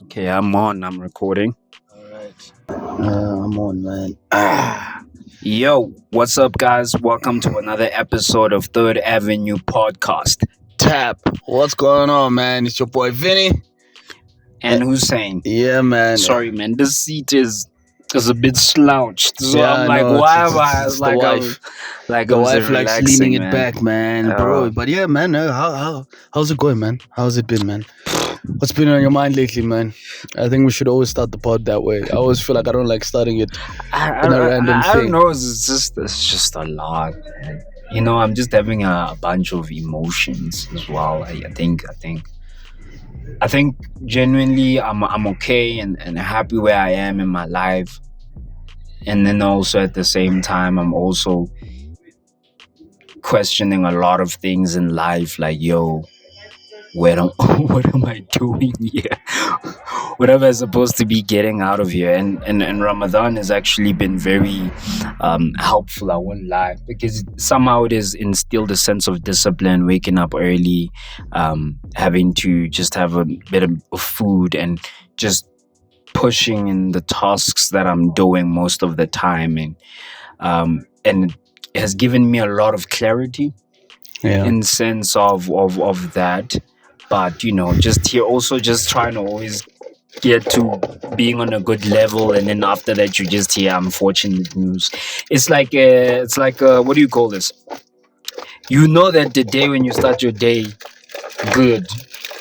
Okay, I'm on. I'm recording. All right. I'm on, man. Yo, what's up, guys? Welcome to another episode of Third Avenue Podcast. Tap. What's going on, man? It's your boy Vinny. And Hussein. Yeah, man. Sorry, man. This seat is a bit slouched. So Yeah, I'm like, no, why it's- am I? it's the wife. Like The I was wife likes relaxing, leaning it man. back, man, bro. But yeah, man. How's it going, man? How's it been, man? What's been on your mind lately, man? I think we should always start the pod that way. I always feel like I don't like starting it in a random I don't thing. know. It's just a lot, man. You know, I'm just having a bunch of emotions as well. I think genuinely I'm okay and happy where I am in my life. And then also at the same time I'm also questioning a lot of things in life, like, yo, what am I doing here? What am I supposed to be getting out of here? And Ramadan has actually been very helpful, I won't lie, because somehow it has instilled a sense of discipline, waking up early, having to just have a bit of food and just pushing in the tasks that I'm doing most of the time, and it has given me a lot of clarity in sense of that. But you know, just here also just trying to always get to being on a good level, and then after that you just hear unfortunate news. It's like what do you call this? You know that the day when you start your day good,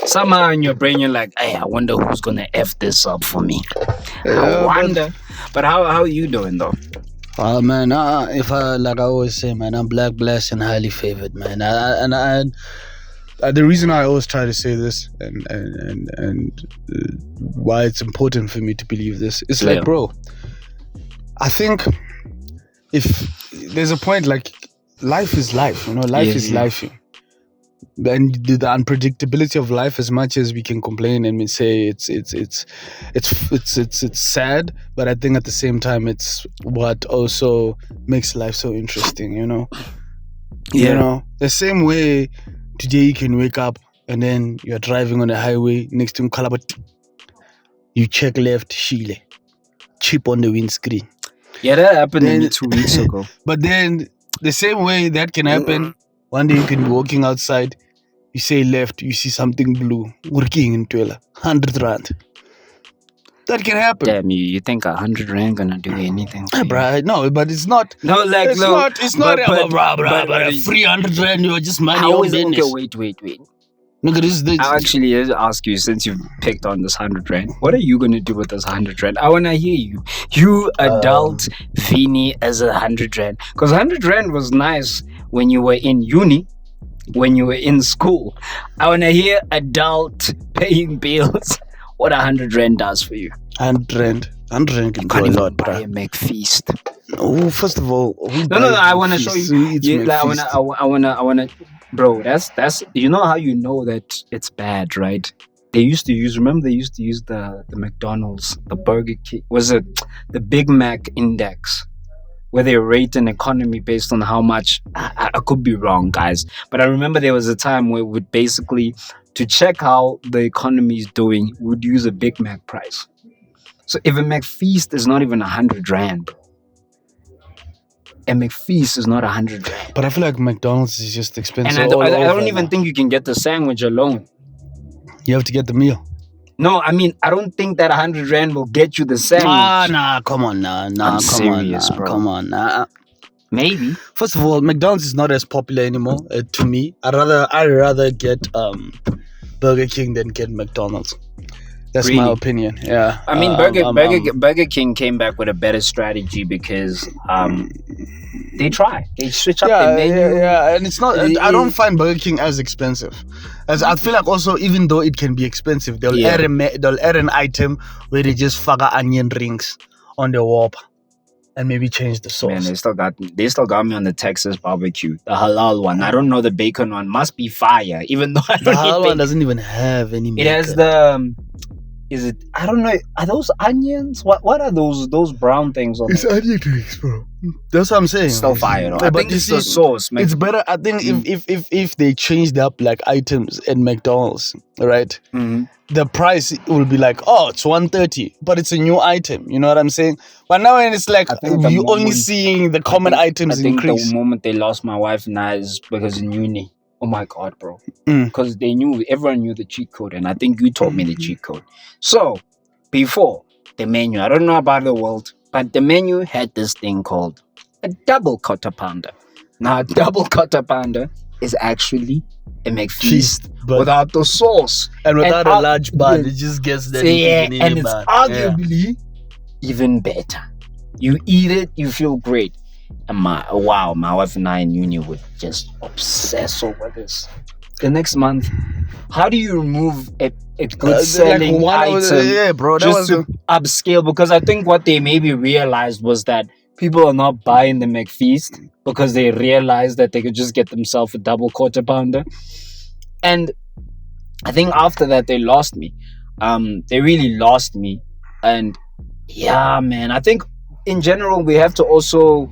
somehow in your brain you're like, hey, I wonder who's gonna F this up for me. I wonder. But how are you doing though? Man, if I like I always say, man, I'm black, blessed, and highly favored, man. The reason I always try to say this and why it's important for me to believe this is like, bro, I think if there's a point, like, life is life, you know, life is life. And the unpredictability of life, as much as we can complain and we say it's sad, but I think at the same time it's what also makes life so interesting, you know. You know, the same way today you can wake up and then you're driving on the highway next to Mkalabat, you check left, Chile, chip on the windscreen. Yeah, that happened to me 2 weeks ago. But then the same way that can happen, one day you can be walking outside, you say left, you see something blue, working in 100 rand. That can happen. Damn, you think 100 rand gonna do anything? Bruh, no, but it's not. No, like it's no, not. It's not but 300 rand. You're just money your business. Okay, wait. Look at this. I'll actually ask you, since you've picked on this 100 rand, what are you gonna do with this 100 rand? I wanna hear you. You adult Vini as 100 rand, because 100 rand was nice when you were in uni, when you were in school. I wanna hear adult paying bills. What 100 rand does for you? 100 rand. 100 rand can Can't go a even lot, buy bruh. a McFeast. Oh, first of all, No. I wanna show you. Like, I wanna. Bro, that's. You know how you know that it's bad, right? They used to use. Remember, they used to use the McDonald's, the Burger King. Was it the Big Mac index, where they rate an economy based on how much? I could be wrong, guys, but I remember there was a time where would basically, to check how the economy is doing, would use a Big Mac price. So if a McFeast is not even 100 rand, bro. A McFeast is not 100 rand. But I feel like McDonald's is just expensive. And I don't even think you can get the sandwich alone. You have to get the meal. No, I mean, I don't think that 100 rand will get you the sandwich. Nah, come on, I'm serious, bro. Come on, nah. Maybe. First of all, McDonald's is not as popular anymore. To me, I'd rather get Burger King than get McDonald's. That's my opinion. Yeah. I mean, Burger King came back with a better strategy because they switch up their menu. Yeah, and it's not. I don't find Burger King as expensive. As I feel like also, even though it can be expensive, they'll add an item where they just fagga onion rings on the Whopper and maybe change the sauce. Man, they still got me on the Texas barbecue, the halal one. I don't know, the bacon one must be fire, even though I don't the halal eat one doesn't even have any. It has the is it? I don't know. Are those onions? What are those brown things on It's it? onion rings, bro. That's what I'm saying. Still fire though. Yeah, I but think you it's the see, sauce, man. it's better. I think if they changed up like items at McDonald's, right? The price will be like, oh, it's 130, but it's a new item. You know what I'm saying? But now when it's like I think the you only moment- seeing the common I items think increase. the moment they lost my wife and I is because in uni. Oh my god, bro! Mm. Because everyone knew the cheat code, and I think you taught me the cheat code. So before the menu, I don't know about the world, but the menu had this thing called a double quarter pounder. Now, a double quarter pounder is actually a McFeast but without the sauce and without a large bun, yeah. it just gets that. Yeah, in and a it's bun. arguably even better. You eat it, you feel great. And my wife and I in uni would just obsess over this. The next month, how do you remove a good selling item yeah, bro. That just was to upscale? Because I think what they maybe realized was that people are not buying the McFeast because they realized that they could just get themselves a double quarter pounder. And I think after that they lost me. They really lost me. And yeah, man, I think in general we have to also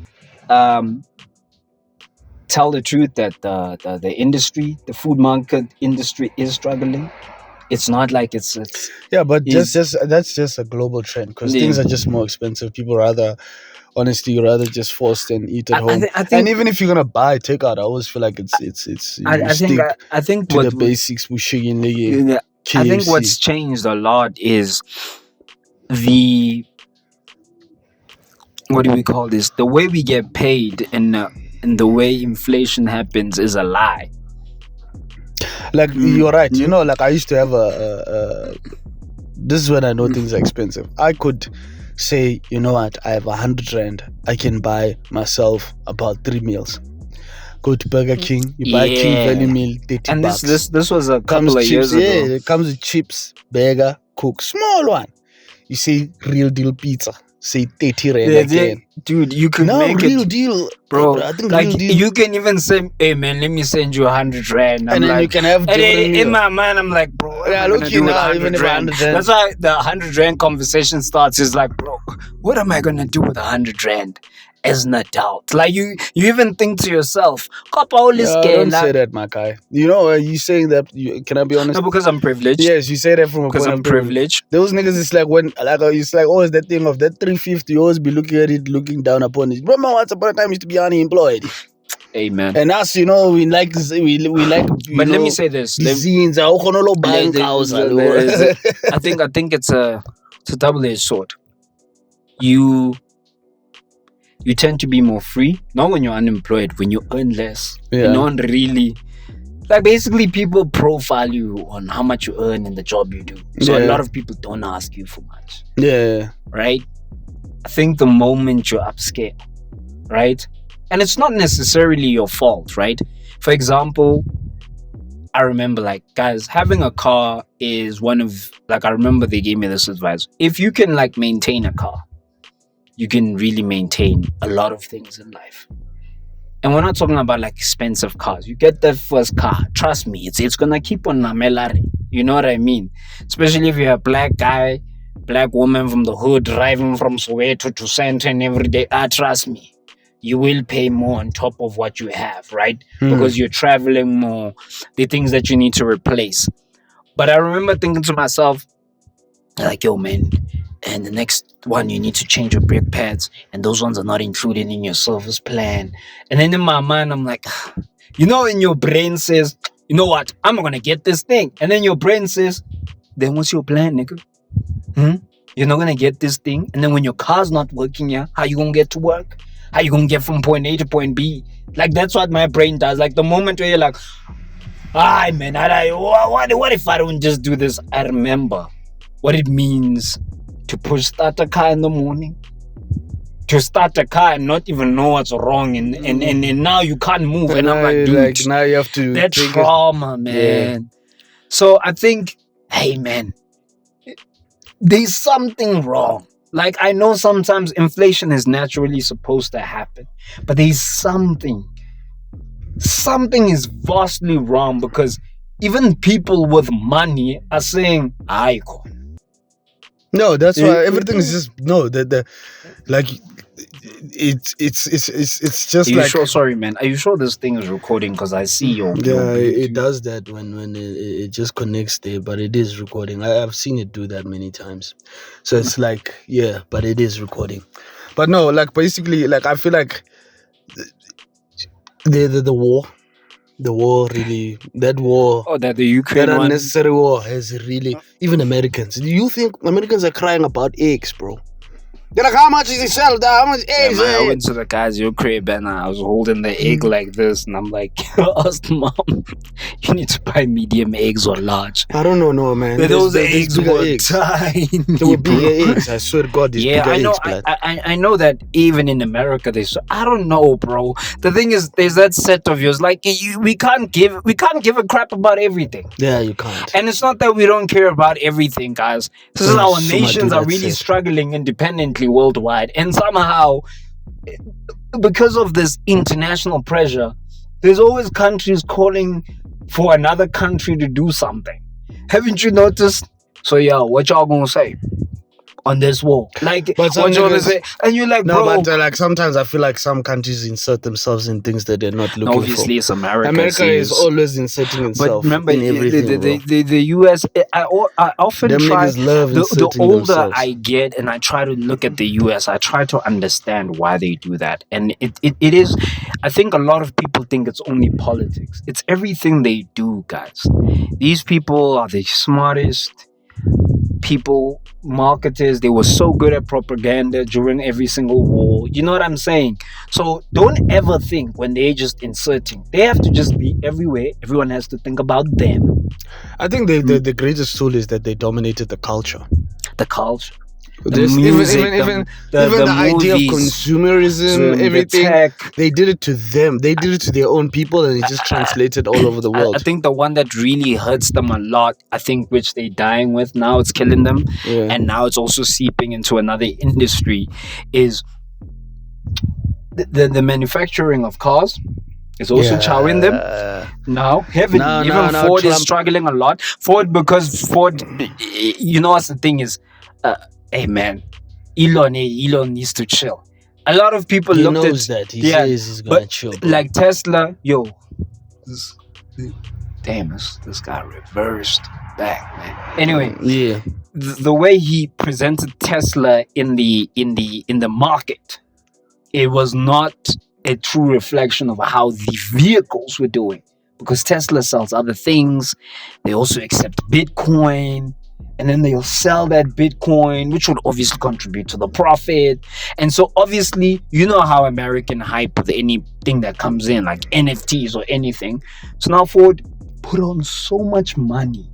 tell the truth that the industry, the food market industry, is struggling. It's not like it's yeah, but is- just that's just a global trend because Yeah. things are just more expensive. People rather just force than eat at I home. think And even if you're gonna buy takeout, I always feel like it's I think to what the basics. Mushigin yeah, I think what's changed a lot is the what do we call this? The way we get paid and the way inflation happens is a lie. like you're right. You know, like I used to have this is when I know things are expensive. I could say, you know what, I have 100 rand. I can buy myself about 3 meals. Go to Burger King, you buy King Yeah. Value meal, 30 And bucks. this was a Comes couple of chips, years ago. yeah, it comes with chips, burger, coke, small one. You say real deal pizza, say 30 rand again. Dude, you could No, make real it, deal, bro. I think Like real deal. you can even say, "Hey man, let me send you 100 rand." I'm And then like, you can have and then different in meal. my mind, I'm like, bro, what Yeah, am I look gonna you do with now, 100 even if rand? 100 rand. That's why the 100 rand conversation starts. Is like, bro, what am I gonna do with 100 rand? As an adult, like you even think to yourself, "Copper all this Don't say that, my guy. You know, you saying that, can I be honest? No, because I'm privileged. Yes, you say that from a Because point I'm of privilege. privileged. Those niggas, it's like it's like always that thing of that 350, you always be looking at it, looking down upon it. Remember once upon a time, used to be unemployed. Amen. And us, you know, we like. But let me say this. Scenes, I think it's a double-edged sword. You tend to be more free, not when you're unemployed, when you earn less. Yeah. And no one really, like, basically people profile you on how much you earn in the job you do. So a Yeah. lot of people don't ask you for much, Yeah. right? I think the moment you upscale, right? And it's not necessarily your fault, right? For example, I remember, like, guys, having a car is one of, like, I remember they gave me this advice. If you can, like, maintain a car, you can really maintain a lot of things in life. And we're not talking about, like, expensive cars. You get that first car, trust me, it's gonna keep on namelaring. You know what I mean? Especially if you're a black guy, black woman from the hood driving from Soweto to Sandton every day. Trust me, you will pay more on top of what you have, right? Because you're traveling more, the things that you need to replace. But I remember thinking to myself, like, yo, man, and the next one, you need to change your brake pads, and those ones are not included in your service plan. And then in my mind, I'm like, you know, in your brain says, you know what, I'm gonna get this thing. And then your brain says, then what's your plan, nigga? You're not gonna get this thing, and then when your car's not working, yeah, how you gonna get to work? How you gonna get from point A to point B? Like, that's what my brain does. Like, the moment where you're like, man, what if I don't just do this? I remember what it means to start a car in the morning, to start a car and not even know what's wrong, and now you can't move. And I'm like, dude, now you have to. that trauma, man. Yeah. So I think, hey, man, there's something wrong. Like, I know sometimes inflation is naturally supposed to happen, but there's something is vastly wrong, because even people with money are saying, Aiko, No, that's why everything is just no. The like it's Are just you like sure? Sorry, man. Are you sure this thing is recording? Because I see your yeah, it Bluetooth. does that when it just connects there, but it is recording. I've seen it do that many times, so it's like yeah, but it is recording. But no, like basically, like I feel like the war. The war really, that war, Oh, that the that Ukraine one. unnecessary war has really, even Americans. Do you think Americans are crying about eggs, bro? They're like, how much is it sell? How much Yeah, eggs? man, I went to the guy's crib and I was holding the egg like this, and I'm like, asked mom, you need to buy medium eggs or large. I don't know, no, man. But those There's eggs bigger were eggs. tiny. There were bigger bro. eggs. I swear to God, there's Yeah, bigger I know. eggs, blood. I know that even in America, I don't know, bro. The thing is, there's that set of yours. Like we can't give a crap about everything. Yeah, you can't. And it's not that we don't care about everything, guys. This is our nations are really struggling independently worldwide, and somehow, because of this international pressure, there's always countries calling for another country to do something. Haven't you noticed? So yeah, what y'all gonna say on this war? Like, But some what y'all gonna niggas- say? And you're like, No, bro. but like sometimes I feel like some countries insert themselves in things that they're not looking Obviously, for. it's America. America is always inserting itself But remember, in everything. the US, I often Them try, niggas love the inserting older themselves. I get and I try to look at the US, I try to understand why they do that. And it is, I think a lot of people think it's only politics. It's everything they do, guys. These people are the smartest people, marketers. They were so good at propaganda during every single war. You know what I'm saying? So don't ever think when they're just inserting, they have to just be everywhere. Everyone has to think about them. I think the greatest tool is that they dominated the culture. The culture. There's even the idea of consumerism, everything. They did it to them. They did it to their own people, and it just translated all over the world. I think the one that really hurts them a lot, I think, which they're dying with now, it's killing them, and now it's also seeping into another industry, is the manufacturing of cars. Is also chowing them now. Even Ford is struggling a lot. Because Ford, you know what's the thing is, hey man, Elon needs to chill. A lot of people looked at that. He says he's gonna chill. Bro. Like Tesla, this guy reversed back, man. Anyway, yeah, the way he presented Tesla in the market, it was not a true reflection of how the vehicles were doing, because Tesla sells other things. They also accept Bitcoin, and then they'll sell that Bitcoin, which would obviously contribute to the profit. And so obviously, you know how American hype with anything that comes in, like NFTs or anything. So now Ford put on so much money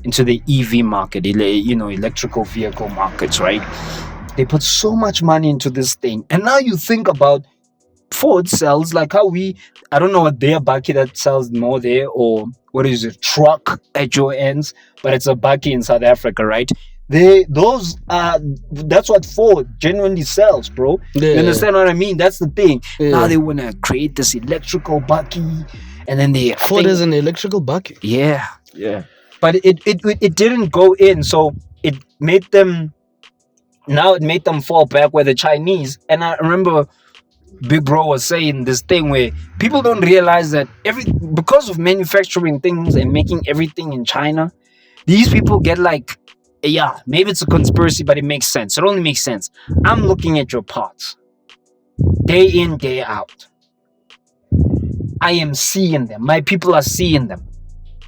into the EV market, electrical vehicle markets, right? They put so much money into this thing. And now you think about Ford sells, like how I don't know what their bakkie that sells more there, or what is it, truck at your ends, but it's a bakkie in South Africa, right? That's what Ford genuinely sells, bro. You understand what I mean? That's the thing. Now they want to create this electrical bakkie, and then Ford is an electrical bakkie. Yeah. But it didn't go in, so it made them fall back where the Chinese. And I remember Big Bro was saying this thing where people don't realize that because of manufacturing things and making everything in China, these people get like, yeah, maybe it's a conspiracy, but it makes sense. It only makes sense. I'm looking at your parts day in, day out. I am seeing them. My people are seeing them.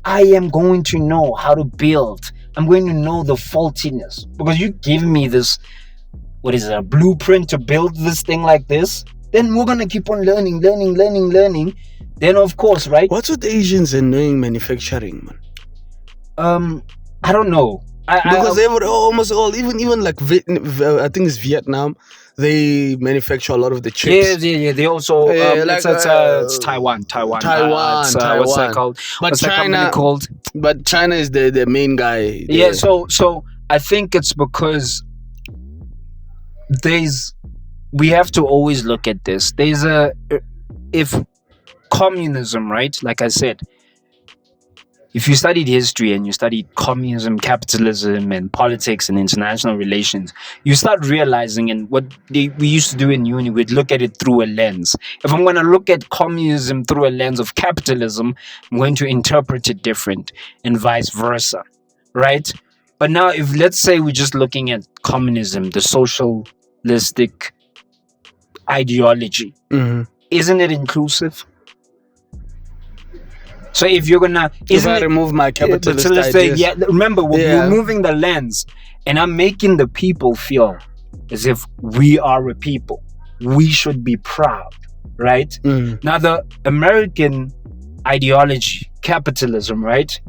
I am going to know how to build. I'm going to know the faultiness, because you give me this, what is it, a blueprint to build this thing like this. Then we're gonna keep on learning. Then of course, right? What's with Asians and knowing manufacturing, man? I don't know. Because they were almost all, even like I think it's Vietnam. They manufacture a lot of the chips. Yeah. They also it's Taiwan. Taiwan. What's that called? But what's China, that company called? But China is the main guy. Yeah. So I think it's because we have to always look at this. If communism, right? Like I said, if you studied history and you studied communism, capitalism, and politics and international relations, you start realizing, and what we used to do in uni, we'd look at it through a lens. If I'm going to look at communism through a lens of capitalism, I'm going to interpret it different, and vice versa, right? But now, if let's say we're just looking at communism, the socialistic ideology, isn't it inclusive? So if you're gonna, if I remove my capitalist ideas, remember we're moving the lens, and I'm making the people feel as if we are a people. We should be proud, right? Now the American ideology, capitalism, right?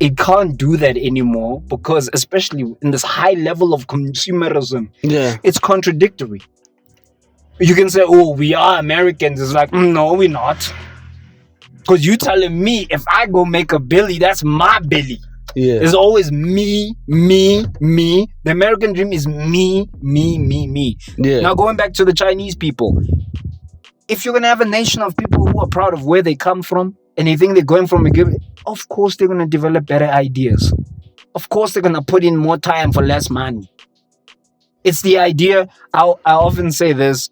It can't do that anymore because, especially in this high level of consumerism, it's contradictory. You can say, "Oh, we are Americans." It's like, no, we're not. Because you telling me if I go make a Billy, that's my Billy. Yeah. It's always me, me, me. The American dream is me, me, me, me. Yeah. Now going back to the Chinese people, if you're going to have a nation of people who are proud of where they come from and they think they're going from a given, of course they're going to develop better ideas. Of course they're going to put in more time for less money. It's the idea. I often say this.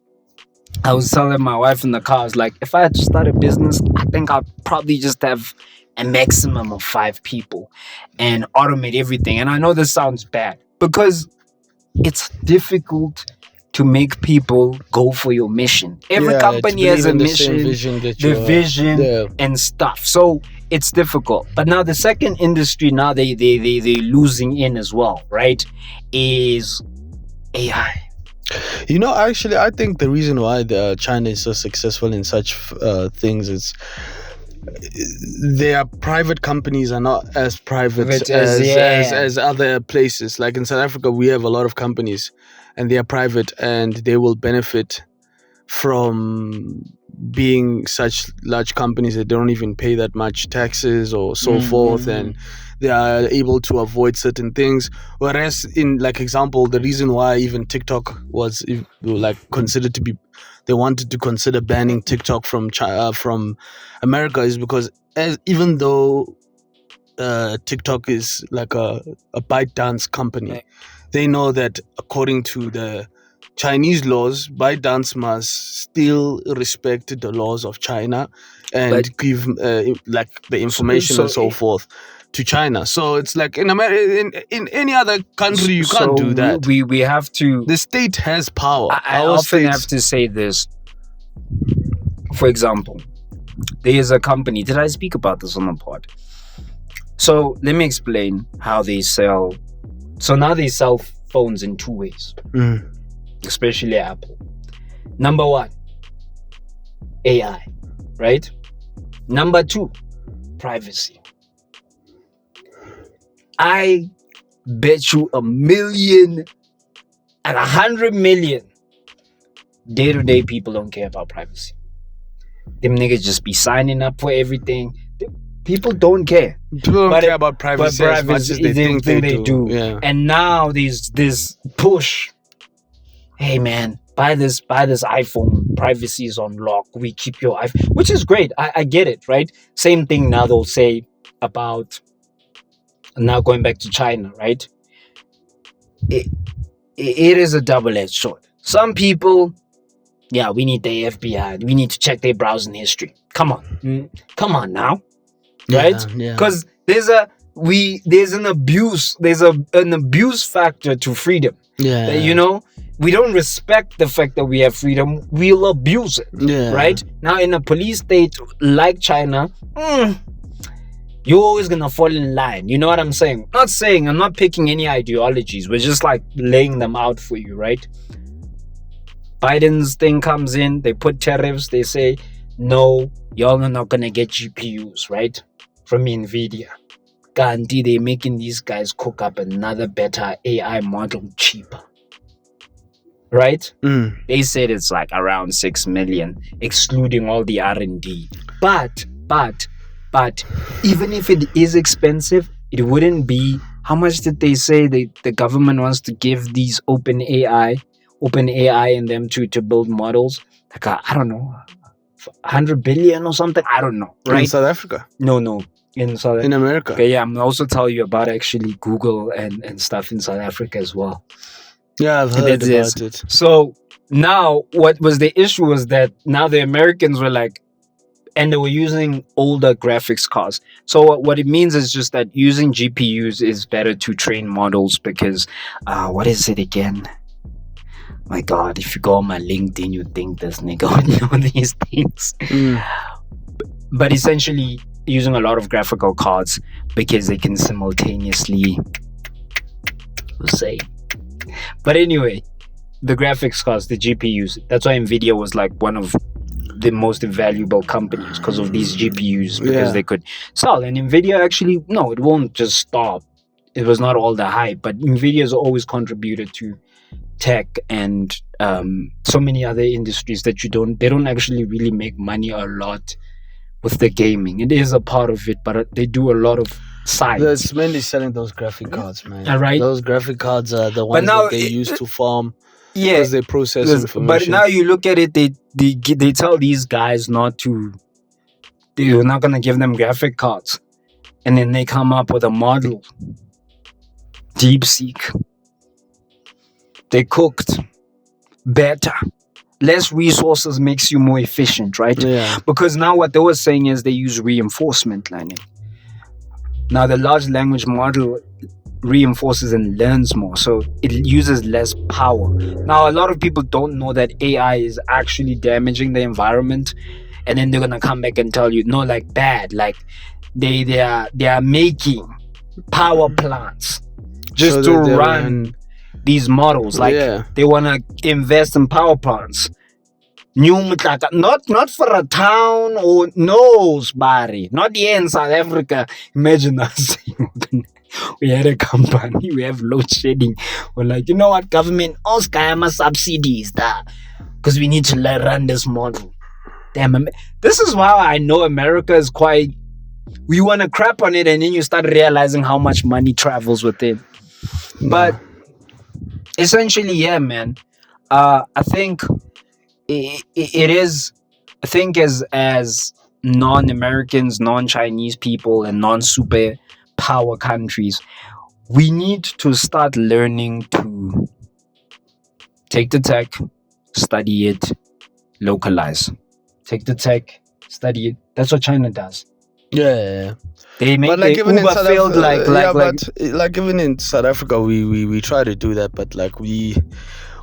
I was telling my wife in the car, I was like, if I had to start a business, I think I'd probably just have a maximum of 5 people and automate everything. And I know this sounds bad because it's difficult to make people go for your mission. Every company has a mission, the vision and stuff. So it's difficult. But now the second industry, now they're losing in as well, right? Is AI. You know, actually, I think the reason why China is so successful in such things is their private companies are not as private as other places. Like in South Africa, we have a lot of companies and they are private and they will benefit from being such large companies that don't even pay that much taxes or so forth, and they are able to avoid certain things. Whereas in, like, example, the reason why even TikTok was like considered to be, they wanted to consider banning TikTok from America is because even though TikTok is like a ByteDance company, they know that according to the Chinese laws, ByteDance must still respect the laws of China and give like the information and so forth to China. So it's like in America, in any other country, you can't do that. We have to. The state has power. I often have to say this. For example, there is a company. Did I speak about this on the pod? So let me explain how they sell. So now they sell phones in 2 ways. Especially Apple. Number 1, AI, right? Number 2, privacy. I bet you 1,000,000 and 100,000,000 day-to-day people don't care about privacy. Them niggas just be signing up for everything. People don't care. People don't care about privacy as much as they think they do. Yeah. And now there's this push. Hey man, buy this iPhone. Privacy is on lock. We keep your iPhone, which is great. I get it, right? Same thing now they'll say about, now going back to China, right? It is a double-edged sword. Some people, we need the FBI. We need to check their browsing history. Come on now, right? Because there's an abuse. There's an abuse factor to freedom. Yeah, you know. We don't respect the fact that we have freedom. We'll abuse it, right? Now, in a police state like China, you're always going to fall in line. You know what I'm saying? I'm not picking any ideologies. We're just like laying them out for you, right? Biden's thing comes in. They put tariffs. They say, no, y'all are not going to get GPUs, right? From NVIDIA. Gandhi, they're making these guys cook up another better AI model cheaper. Right? They said it's like around 6 million, excluding all the R&D. But even if it is expensive, it wouldn't be. How much did they say the government wants to give these OpenAI and them to build models? Like I don't know, 100 billion or something. I don't know. Right? In South Africa? No. in South in America. Okay, yeah, I'm gonna also tell you about actually Google and stuff in South Africa as well. Yeah, I've heard about it. So now, what was the issue was that now the Americans were like, and they were using older graphics cards. So what it means is just that using GPUs is better to train models because, what is it again? My God, if you go on my LinkedIn, you think this nigga would know these things. But essentially, using a lot of graphical cards because they can simultaneously, say. But anyway, the graphics cards, the GPUs, that's why NVIDIA was like one of the most valuable companies because of these GPUs, because they could sell. And NVIDIA actually, no, it won't just stop. It was not all the hype, but NVIDIA has always contributed to tech and so many other industries that they don't actually really make money a lot with the gaming. It is a part of it, but they do a lot of sides. It's mainly selling those graphic cards, man. Right? Those graphic cards are the ones that they use to farm. Yeah, because they process information. But now you look at it, they tell these guys not to. They're not gonna give them graphic cards, and then they come up with a model. DeepSeek. They cooked better. Less resources makes you more efficient, right? Yeah. Because now what they were saying is they use reinforcement learning. Now the large language model reinforces and learns more, so it uses less power. Now a lot of people don't know that AI is actually damaging the environment, and then they're gonna come back and tell you no, like bad, like they are making power plants just to run these models, like they want to invest in power plants. Not for a town or Bari, not here in South Africa. Imagine us. We had a company, we have load shedding. We're like, you know what, government, Oscar subsidies that because we need to run this model. Damn, this is why I know America is quite. We want to crap on it, and then you start realizing how much money travels with it. But essentially, yeah, man. I think it is. I think as non-Americans, non-Chinese people, and non-super power countries, we need to start learning to take the tech, study it, localize. Take the tech, study it. That's what China does. Yeah. They make even Uber failed like even in South Africa we try to do that, but like we're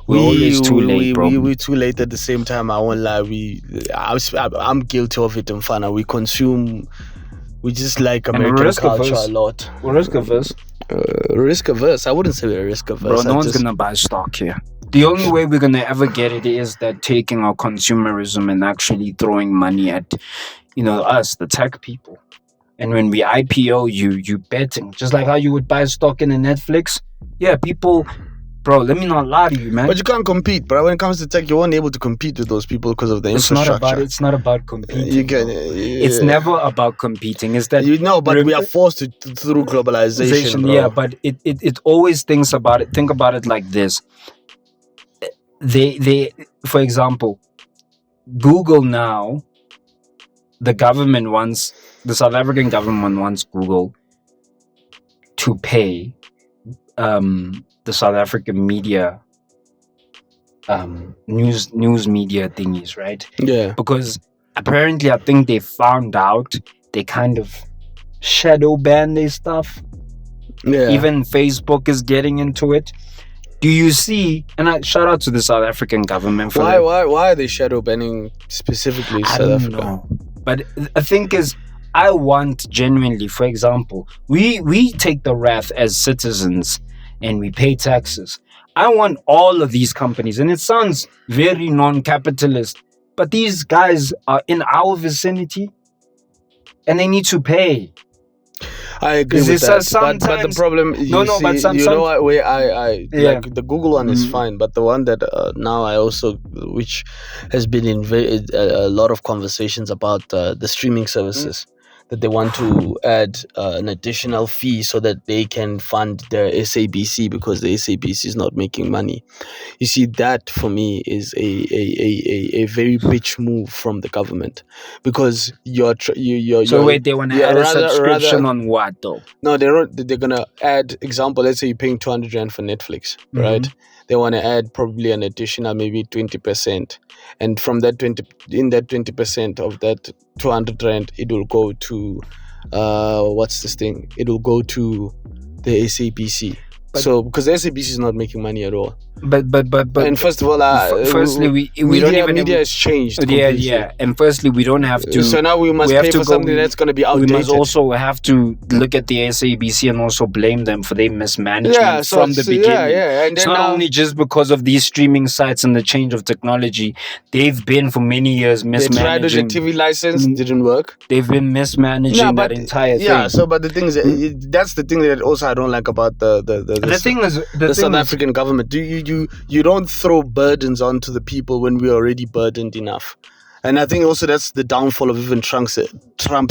always too late, bro. We're too late at the same time. I won't lie. I'm guilty of it in Fana. We just like American culture a lot. We're risk averse. Risk averse? I wouldn't say we're risk averse. Bro, no one's gonna buy stock here. The only way we're gonna ever get it is that taking our consumerism and actually throwing money at, us, the tech people. And when we IPO, you betting, just like how you would buy stock in a Netflix. Yeah, people. Bro, let me not lie to you, man. But you can't compete, bro. When it comes to tech, you won't be able to compete with those people because of the infrastructure. It's not about competing. You can. It's never about competing. It's that but we are forced to through globalization, bro. Yeah, but it always thinks about it. Think about it like this. They for example, Google now. The South African government wants Google to pay the South African media news media thingies, right? Yeah. Because apparently I think they found out they kind of shadow ban their stuff. Yeah. Even Facebook is getting into it. Do you see? And I shout out to the South African government for why are they shadow banning specifically South Africa? Know. But the thing is, I want genuinely, for example, we take the wrath as citizens and we pay taxes. I want all of these companies, and it sounds very non-capitalist, but these guys are in our vicinity and they need to pay. I agree with that, but the problem, like the Google one is fine, but the one that now which has been in a lot of conversations about the streaming services, that they want to add an additional fee so that they can fund their SABC because the SABC is not making money. You see, that for me is a very bitch move from the government, because So wait, they want to add a subscription on what though? No, they're gonna add, example, let's say you're paying 200 rand for Netflix, right? They want to add probably an additional maybe 20%, and from that 20% of that 200 rand, it will go to what's this thing? It will go to the SABC. So because the SABC is not making money at all. But and first of all, firstly we don't even media has changed completely. yeah, and firstly we don't have to, so now we must pay for something that's going to be outdated. We must also have to look at the SABC and also blame them for their mismanagement from the beginning. And it's not only just because of these streaming sites and the change of technology. They've been for many years mismanaging. They tried with the TV license, didn't work. They've been mismanaging that entire thing. Yeah, so but the thing is, that's the thing that also I don't like about the South African government. You don't throw burdens onto the people when we're already burdened enough. And I think also that's the downfall of even Trump's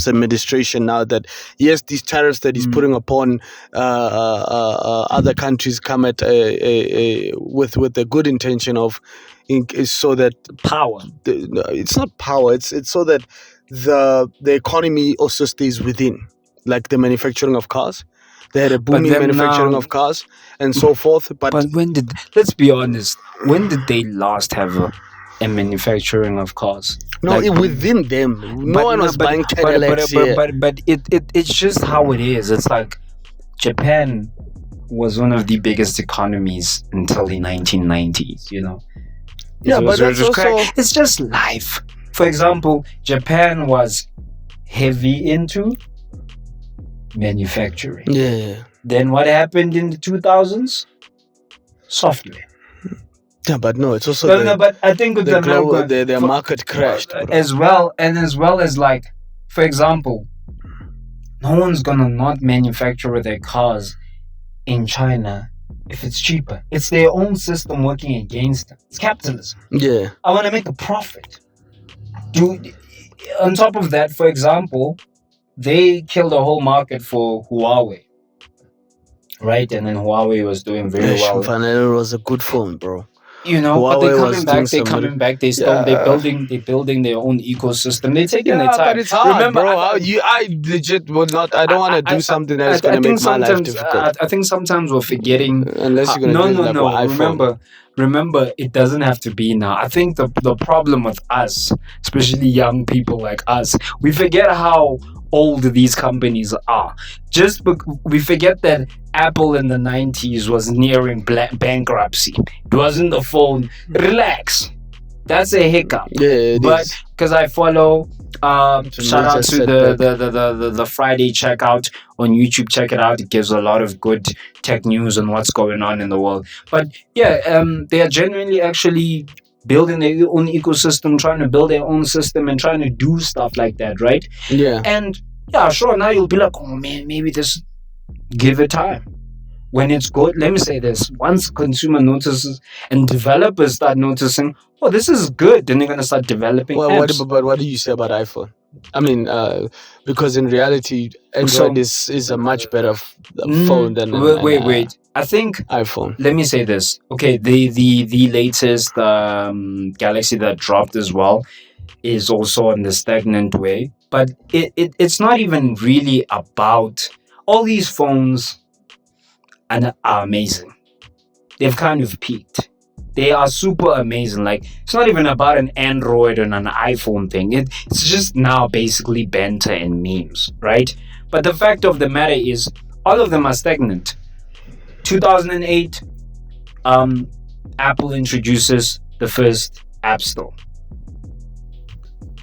administration now, that yes, these tariffs that he's putting upon other countries come at with a good intention of is so that power. It's not power. It's so that the economy also stays within, like the manufacturing of cars. They had a booming manufacturing of cars and so forth. But let's be honest, when did they last have a manufacturing of cars? No, within them. No one was buying Cadillacs here. But it's just how it is. It's like Japan was one of the biggest economies until the 1990s, you know? It's just life. For example, Japan was heavy into manufacturing. Yeah. Then what happened in the 2000s? Software. Yeah, but no, it's also but I think with the market crashed as well as, like, for example, no one's gonna not manufacture their cars in China if it's cheaper. It's their own system working against them. It's capitalism. Yeah. I want to make a profit. On top of that, for example, they killed the whole market for Huawei, right? And then Huawei was doing very well. It was a good phone, bro. You know, Huawei, but they're coming back. They're building their own ecosystem. They're taking their time. But it's hard, remember, bro. I legit would not. I don't want to do something that's going to make my life difficult. I think sometimes we're forgetting. Unless you're going to do iPhone. Remember, it doesn't have to be now. I think the problem with us, especially young people like us, we forget how old these companies are. We forget that Apple in the 90s was nearing bankruptcy. It wasn't the phone. Relax. That's a hiccup. Yeah, but because I follow, shout out to the Friday checkout on YouTube. Check it out. It gives a lot of good tech news on what's going on in the world. But yeah, they are genuinely actually building their own ecosystem, trying to build their own system and trying to do stuff like that, right? Yeah. And yeah, sure, now you'll be like, oh man, maybe this, give it time. When it's good, let me say this, once consumer notices and developers start noticing, oh, this is good, then they're going to start developing apps. But what do you say about iPhone? I mean, because in reality, Android is a much better phone than wait. I think iPhone. Let me say this. Okay, the latest Galaxy that dropped as well is also in the stagnant way, but it's not even really about all these phones are amazing. They've kind of peaked. They are super amazing. Like, it's not even about an Android and an iPhone thing. It's just now basically banter and memes, right? But the fact of the matter is, all of them are stagnant. 2008, Apple introduces the first App Store.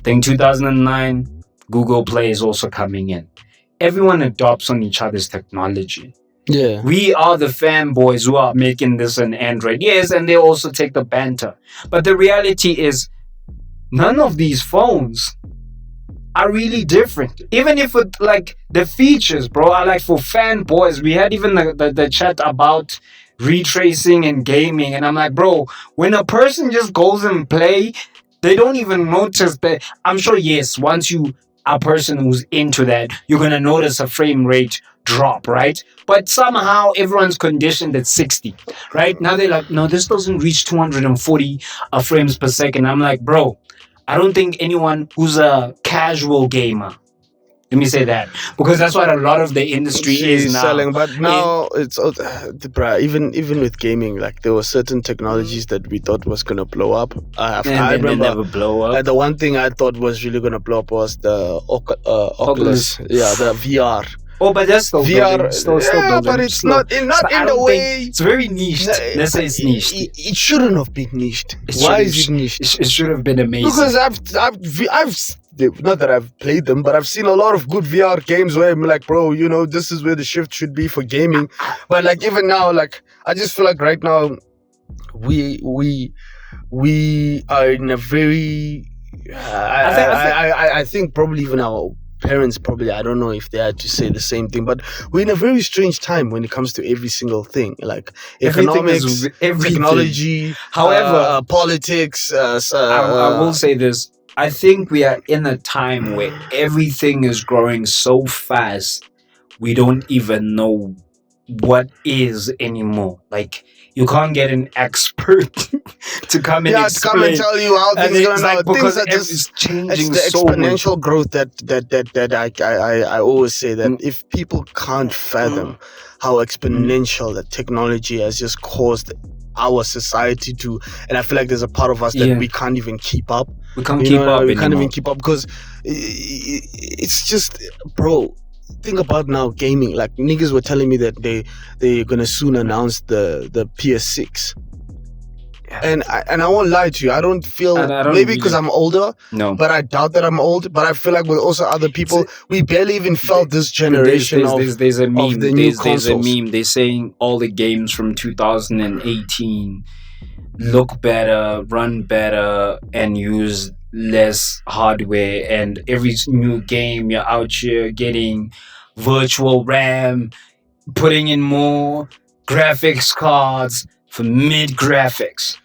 Then 2009, Google Play is also coming in. Everyone adopts on each other's technology. Yeah. We are the fanboys who are making this an Android. Yes, and they also take the banter. But the reality is, none of these phones are really different. Even if it, like, the features, bro, are like for fanboys. We had even the chat about retracing and gaming. And I'm like, bro, when a person just goes and play, they don't even notice that. I'm sure, yes, once you a person who's into that, you're gonna notice a frame rate drop, right? But somehow everyone's conditioned at 60, right? Now they're like, no, this doesn't reach 240 frames per second. I'm like, bro, I don't think anyone who's a casual gamer, let me say that, because that's what a lot of the industry is now. selling. But now it's bruh, even with gaming, like there were certain technologies that we thought was gonna blow up. I remember they never blow up. the one thing I thought was really gonna blow up was the Oculus. Yeah, the VR. Oh, but that's still VR, building. Still yeah, building. but it's Slow. not in the way. It's very niched. Let's say it's niched. It shouldn't have been niched. Why is it niched? It should have been amazing. Because I've not that I've played them, but I've seen a lot of good VR games where I'm like, bro, you know, this is where the shift should be for gaming. But like even now, like I just feel like right now we are in a very I think probably even our parents probably, I don't know if they had to say the same thing, but we're in a very strange time when it comes to every single thing, like economics, technology, however, politics. I will say this. I think we are in a time where everything is growing so fast, we don't even know what is anymore. Like, you can't get an expert to come and explain. To come and tell you how things are like, because things are it's changing it's the so exponential growth that I always say that if people can't fathom how exponential that technology has just caused our society to, and I feel like there's a part of us that we can't even keep up. We can't keep up. We can't even keep up because it's just, bro. Think about now gaming. Like niggas were telling me that they're gonna soon announce the PS6. Yeah. And I won't lie to you. I don't feel maybe because I'm older. No, but I doubt that I'm old. But I feel like with also other people, we barely even felt this generation there's a meme. Of the new there's a meme. They're saying all the games from 2018 look better, run better, and use less hardware. And every new game you're out here getting virtual RAM, putting in more graphics cards for mid graphics.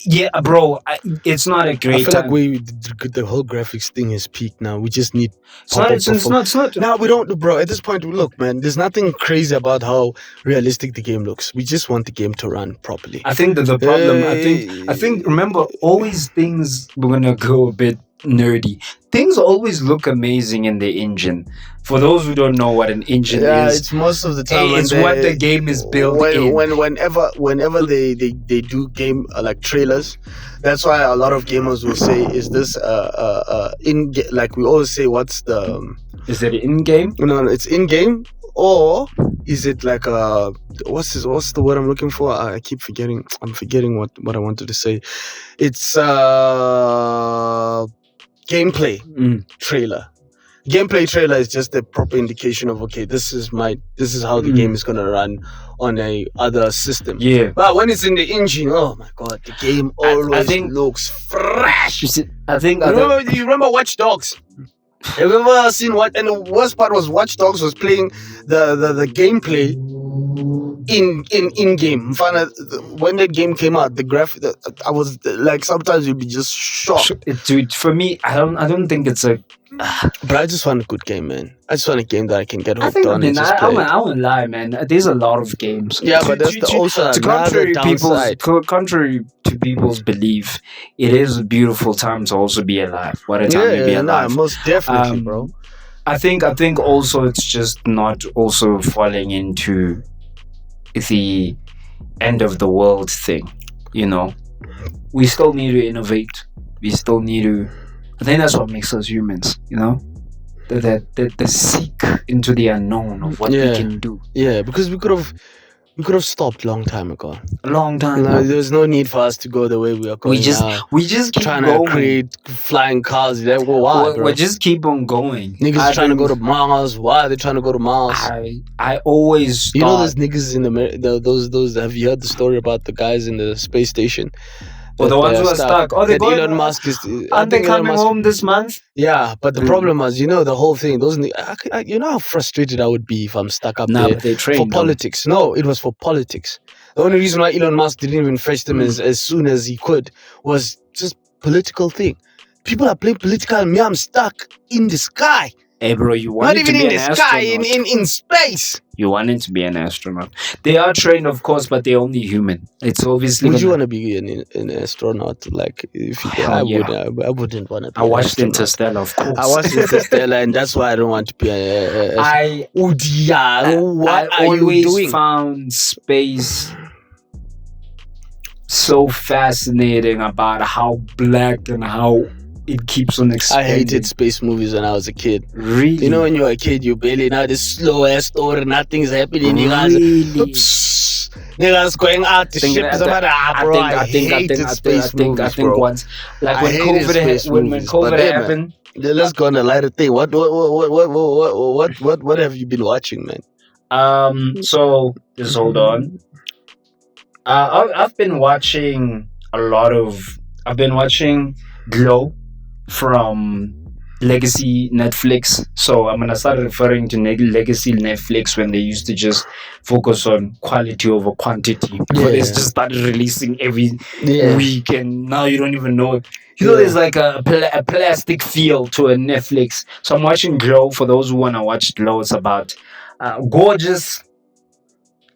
Yeah, bro, it's not a great. I feel time. like the whole graphics thing is peaked now. We just need. It's not. No, we don't, bro. At this point, look, man. There's nothing crazy about how realistic the game looks. We just want the game to run properly. I think that the problem. I think. Remember, always things. We're gonna go a bit nerdy. Things always look amazing in the engine. For those who don't know what an engine is, it's most of the time it's what the game is built in. Whenever they do game like trailers, that's why a lot of gamers will say, "Is this in like we always say, what's the is it in game? No, it's in game, or is it like what's the word I'm looking for? I keep forgetting. I'm forgetting what I wanted to say. It's gameplay trailer. Gameplay trailer is just a proper indication of, okay, this is how the game is gonna run on a other system. Yeah. But when it's in the engine, oh my god, the game always looks fresh. You remember Watch Dogs? Have you ever seen what? And the worst part was Watch Dogs was playing the gameplay in game. When that game came out, the graphic, I was like, sometimes you'd be just shocked. Dude, for me, I don't think it's a. But I just want a good game, man. I just want a game that I can get hooked on and just play. I won't lie, man. There's a lot of games. Yeah, but that's also another downside. Contrary to people's belief, it is a beautiful time to also be alive. What a time to be alive. Most definitely, bro. I think also it's just not also falling into the end of the world thing. You know, we still need to innovate. We still need to. I think that's what makes us humans, you know? The seek into the unknown of what we can do. Yeah, because we could have stopped a long time ago. A long time ago. There's no need for us to go the way we are going now. We just keep trying going. To create flying cars. Like, well, why, bro? We just keep on going. Niggas trying to go to Mars. Why are they trying to go to Mars? I always You know those niggas in those have you heard the story about the guys in the space station? Or the ones who are stuck. Oh, they're going. Elon Musk is. Aren't they coming home this month? Yeah, but the problem was, the whole thing. You know how frustrated I would be if I'm stuck up there. But they trained for politics. No, it was for politics. The only reason why Elon Musk didn't even fetch them as soon as he could was just political thing. people are playing political, and me, I'm stuck in the sky. Hey, bro, you Not wanted to even be in an the sky, astronaut. in space. You wanted to be an astronaut. They are trained, of course, but they're only human. It's obviously. Would you want to be an astronaut? Like, if you, Hell yeah. I wouldn't want to be. I watched astronaut. Interstellar, of course. I watched Interstellar, and that's why I don't want to be a I what are you always doing? found space so fascinating about how black and how it keeps on I expanding. hated space movies when I was a kid. Really? You know, when you're a kid, you barely know this slow ass story, nothing's happening. Really? Niggas going out the ship. I hated space movies, I think bro. once, like I when hated COVID space when movies, COVID but hey, man, happened. let's go on a lighter thing. What have you been watching, man? So just hold on. I've been watching a lot of. I've been watching Glow from Legacy Netflix. So I'm gonna start referring to Legacy Netflix when they used to just focus on quality over quantity. Before they just started releasing every week, and now you don't even know. You know, there's like a plastic feel to a Netflix. So I'm watching Glow. For those who wanna watch Glow, it's about gorgeous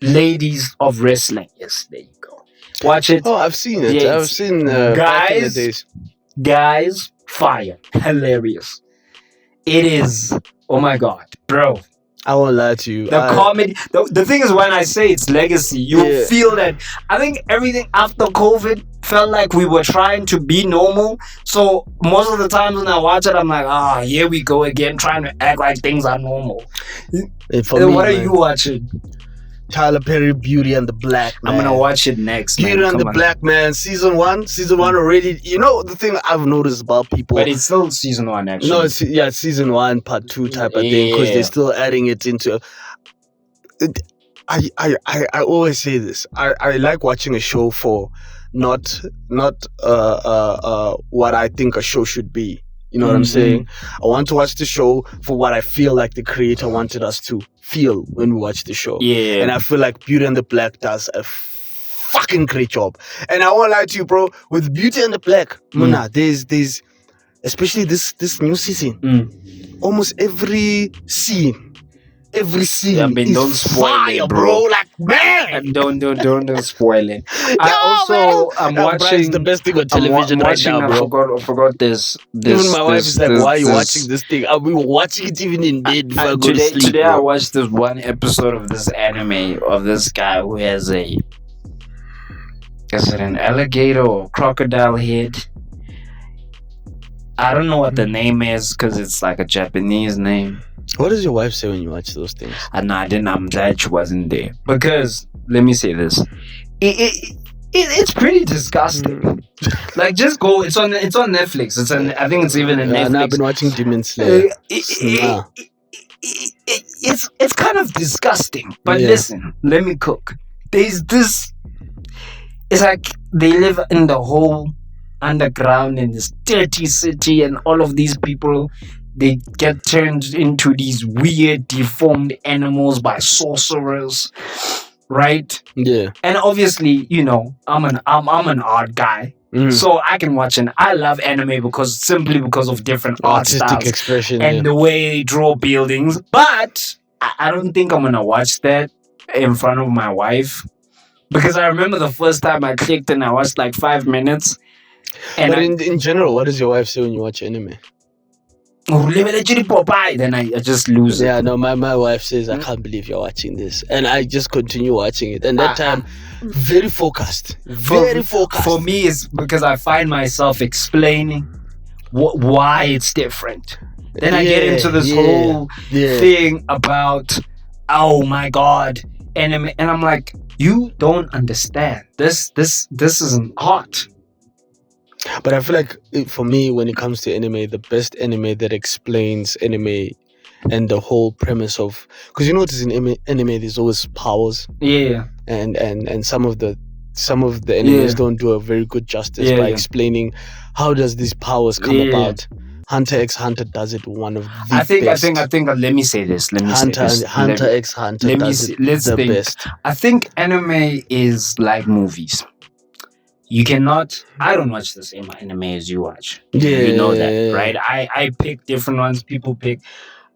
ladies of wrestling. Yes, there you go. Watch it. Oh, I've seen it. Yeah, I've seen back in the guys. days. Guys, fire. Hilarious. It is. Oh my god, bro. I won't lie to you. The comedy. The thing is, when I say it's legacy, you feel that. I think everything after COVID felt like we were trying to be normal. So most of the times when I watch it, I'm like, here we go again, trying to act like things are normal. What are you watching? Tyler Perry, Beauty and the Black Man. I'm gonna watch it next. Beauty and the Black Man, season one already. You know the thing I've noticed about people, but it's still season one actually. No, it's season one, part two type of thing, because they're still adding it into. I always say this. I like watching a show for not what I think a show should be. You know what I'm saying? I want to watch the show for what I feel like the creator wanted us to feel when we watch the show. Yeah. And I feel like Beauty and the Black does a fucking great job. And I won't lie to you, bro. With Beauty and the Black, Muna, there's especially this new season. Almost every scene. Don't spoil fire, it, bro. Like, man. Don't spoil it. I'm watching the best thing on television right now, bro. I forgot this. Even my wife is like, "Why are you watching this thing?" I'll be watching it even in bed before I go to sleep. Today bro. I watched this one episode of this anime of this guy who has is it an alligator or crocodile head? I don't know what the name is because it's like a Japanese name. What does your wife say when you watch those things? No, I didn't. I'm glad she wasn't there because let me say this: it's pretty disgusting. Like, just go. It's on Netflix. I think it's even in Netflix. I've been watching Demon Slayer. It's kind of disgusting. But listen, let me cook. There's this. It's like they live in the whole underground in this dirty city, and all of these people. They get turned into these weird, deformed animals by sorcerers, right? Yeah. And obviously, you know, I'm an art guy, so I can watch I love anime simply because of different artistic styles, expression, and the way they draw buildings. But I don't think I'm gonna watch that in front of my wife because I remember the first time I clicked and I watched like 5 minutes. And but in general, what does your wife say when you watch anime? Then I just lose it. Yeah, no, my wife says, I can't believe you're watching this. And I just continue watching it. And that time, very focused. Very focused. For me, it's because I find myself explaining why it's different. Then I get into this whole thing about, oh my God, anime. And I'm like, you don't understand. This is an art. But I feel like for me, when it comes to anime, the best anime that explains anime and the whole premise of, because you notice in anime there's always powers. Yeah. And some of the animes don't do a very good justice by explaining how does these powers come about. Hunter x Hunter does it one of the best. I think. Let me say this. Hunter x Hunter does it the best. I think anime is like movies. you cannot. I don't watch the same anime as you watch. Yeah, You know that, right? I pick different ones. People pick.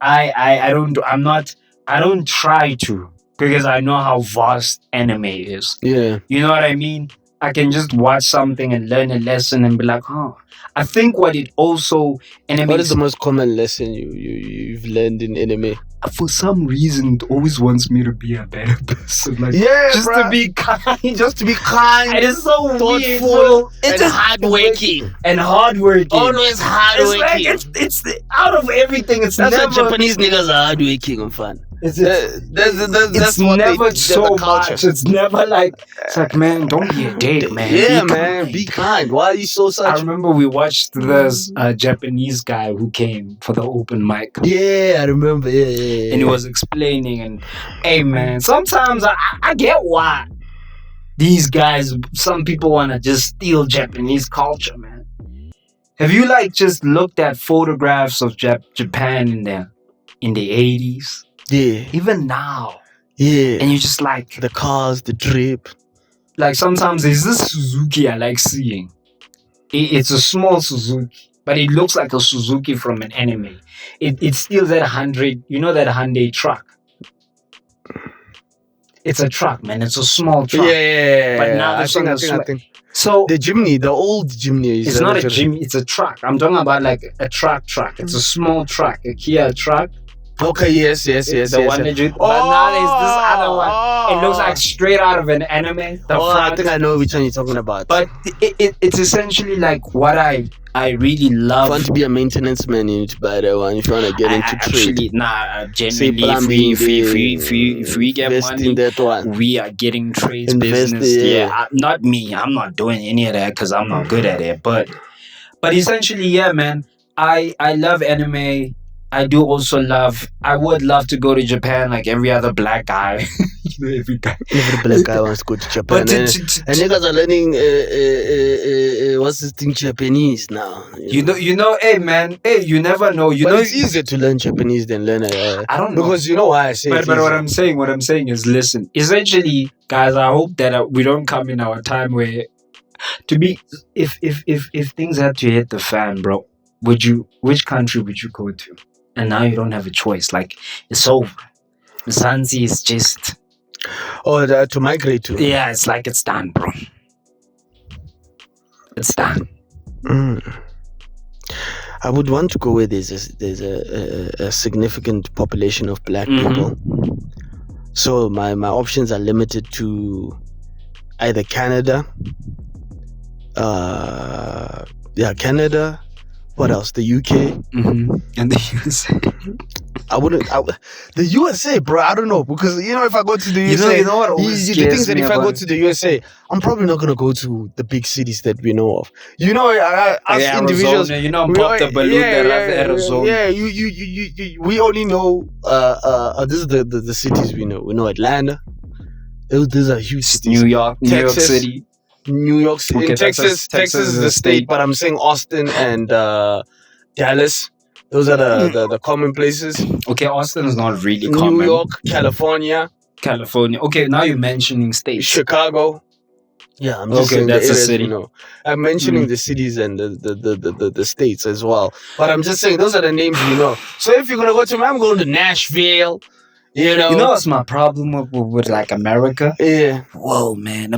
I don't. I'm not. I don't try to because I know how vast anime is. Yeah. You know what I mean? I can just watch something and learn a lesson and be like, huh. I think what it also anime. What is the most common lesson you've learned in anime? For some reason, it always wants me to be a better person. Like, Yeah, just bruh. to be kind. Just to be kind, And it's so weird, thoughtful, bro. and It's just hardworking. and hardworking. Always It's like hardworking. it's out of everything. It's That's never what Japanese niggas are hardworking and fun. It's That's what never they, so the culture. much. It's never like it's like, man, don't be a dick, man. Yeah, Be man, kind. be kind. Why are you so I such? remember we watched this Japanese guy who came for the open mic. Yeah, I remember. Yeah. And he was explaining, and hey, man, sometimes I get why these guys, some people want to just steal Japanese culture, man. Have you like just looked at photographs of Japan in the 80s? Yeah, Even now. yeah. And you're just like, The cars, the drip. like sometimes there's this Suzuki I like seeing. It's a small Suzuki, but it looks like a Suzuki from an anime. It's still that 100, you know that Hyundai truck. It's a truck, man. It's a small truck. Yeah. But now I this think, one I is think, I sma- think. So The Jimny, the old Jimny. Is it's not a Jimmy, it's a truck. I'm talking about like a truck. It's a small truck, a Kia truck. Okay, yes. The one that you, but now there's this other one. It looks like straight out of an anime. The I front. think I know which one you're talking about. But it's essentially like what I really love. If you want to be a maintenance man, you need to buy that one. If you want to get into trade, Genuinely, if we get invest money, in that one. we are getting trades Invest, business. yeah. Not me. I'm not doing any of that because I'm not good at it. But essentially, yeah, man. I love anime. I do also love. I would love to go to Japan like every other black guy. Every guy. Every black guy wants to go to Japan. But and niggas are learning what's this thing, Japanese now. you know, hey man, hey, you never know. You But know, it's easier to learn Japanese than learn. I don't know. Because you know why I say. But it's what easier. I'm saying is, listen. Essentially, guys, I hope that we don't come in our time where, to be, if things had to hit the fan, bro, which country would you go to? And now you don't have a choice. Like it's over. Mzansi is just, to migrate to. yeah, it's like it's done, bro. It's done. I would want to go where there's a significant population of black Mhm. people. So my options are limited to either Canada. Canada. What else? The UK. And the USA. The USA, bro. I don't know, because if I go to the USA, you know what always the scares things that me if I go about to the USA, I'm probably not gonna go to the big cities that we know of. As individuals, Arizona, you know, pop the balloon. They love Arizona. yeah. You we only know. This is the cities we know. We know Atlanta. These are huge cities. New York Texas. City. New York City. Okay, Texas is the state, but I'm saying Austin and Dallas. Those are the common places. Okay, Austin is not really common. New York, California. Okay, now you're mentioning states. Chicago. Yeah, I'm just Okay, saying that's the a areas, city. I'm mentioning the cities and the states as well. But I'm just saying those are the names we know. So if you're gonna go to, I'm going to Nashville. You know what's my problem with like America? Yeah. Whoa, man,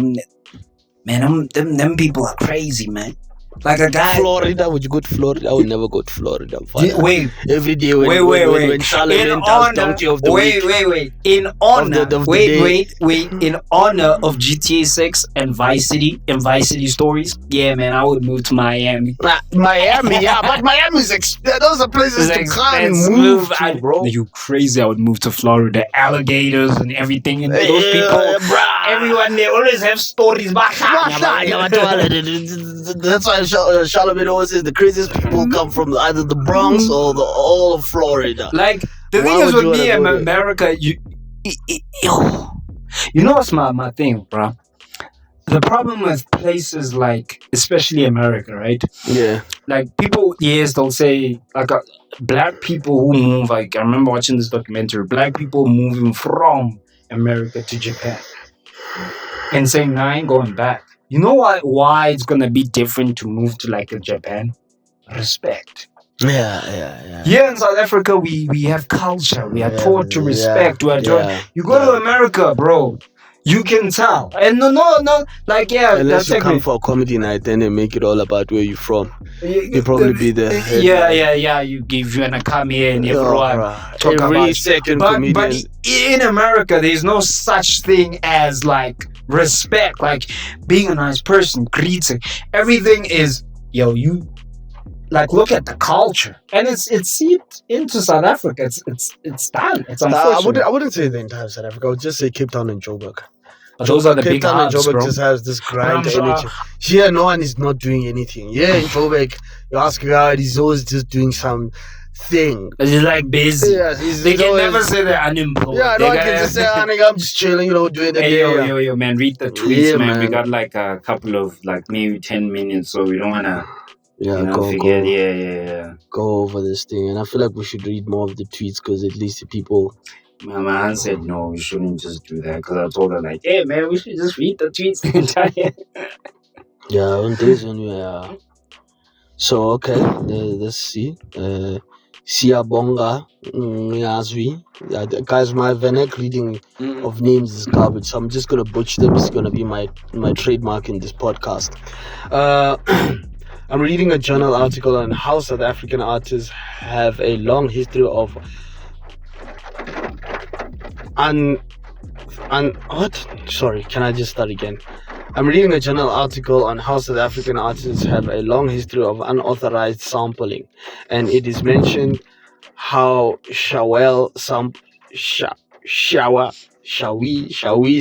them people are crazy, man. Like a guy. Florida, would you go to Florida? I would never go to Florida. Wait. Every day when Charlemagne does Donkey of the Week. Wait. In honor. Of the Wait. In honor of GTA 6 and Vice City and Vice City stories, yeah, man, I would move to Miami. Miami, yeah, but Miami's those are places to come and move to, bro. You crazy? I would move to Florida. Alligators and everything, and those people, everyone, they always have stories. That's why Charlemagne always says the craziest people come from either the Bronx or all of Florida. Like the thing is with me in America, you know what's my thing, bro? The problem with places like, especially America, right? Yeah. Like people, yes, they'll say like black people who move. Like I remember watching this documentary, black people moving from America to Japan, and saying, "Nah, I ain't going back." You know why it's gonna be different to move to like a Japan? Respect. Yeah. Here in South Africa, we have culture. We are taught to respect. We are taught. You go to America, bro. You can tell. And no, like Unless that's you come for a comedy night, then they make it all about where you're from. You probably be the head yeah. You wanna come here and everyone talk every about second but comedian. in America, there's no such thing as like respect, like being a nice person, greeting. Everything is you. Like, look at the culture, and it's seeped into South Africa. It's done. It's unfortunate. I wouldn't say the entire South Africa. I would just say Cape Town and Joburg. But those are the Cape big Town and hubs, Joburg bro. just has this grind sure- energy. Here, no one is not doing anything. Yeah, in Joburg, you ask a guy, he's always just doing some thing. He's like busy. Yeah, They can never say they're unemployed. Yeah, no one can just say, I'm just chilling, doing the Hey, day. yo, man, read the tweets, Yeah, man. We man. got like a couple of like maybe 10 minutes, so we don't wanna Go. Yeah. Go over this thing, and I feel like we should read more of the tweets because at least the people. My aunt said no, we shouldn't just do that because I told her like, hey man, we should just read the tweets the entire. Yeah, on this one, yeah. So okay, let's see. Siyabonga Yazwi. Guys, my vernac reading of names is garbage, so I'm just gonna butcher them. It's gonna be my trademark in this podcast. I'm reading a journal article on how South African artists have a long history of what? Sorry, can I just start again? I'm reading a journal article on how South African artists have a long history of unauthorized sampling, and it is mentioned how Shawi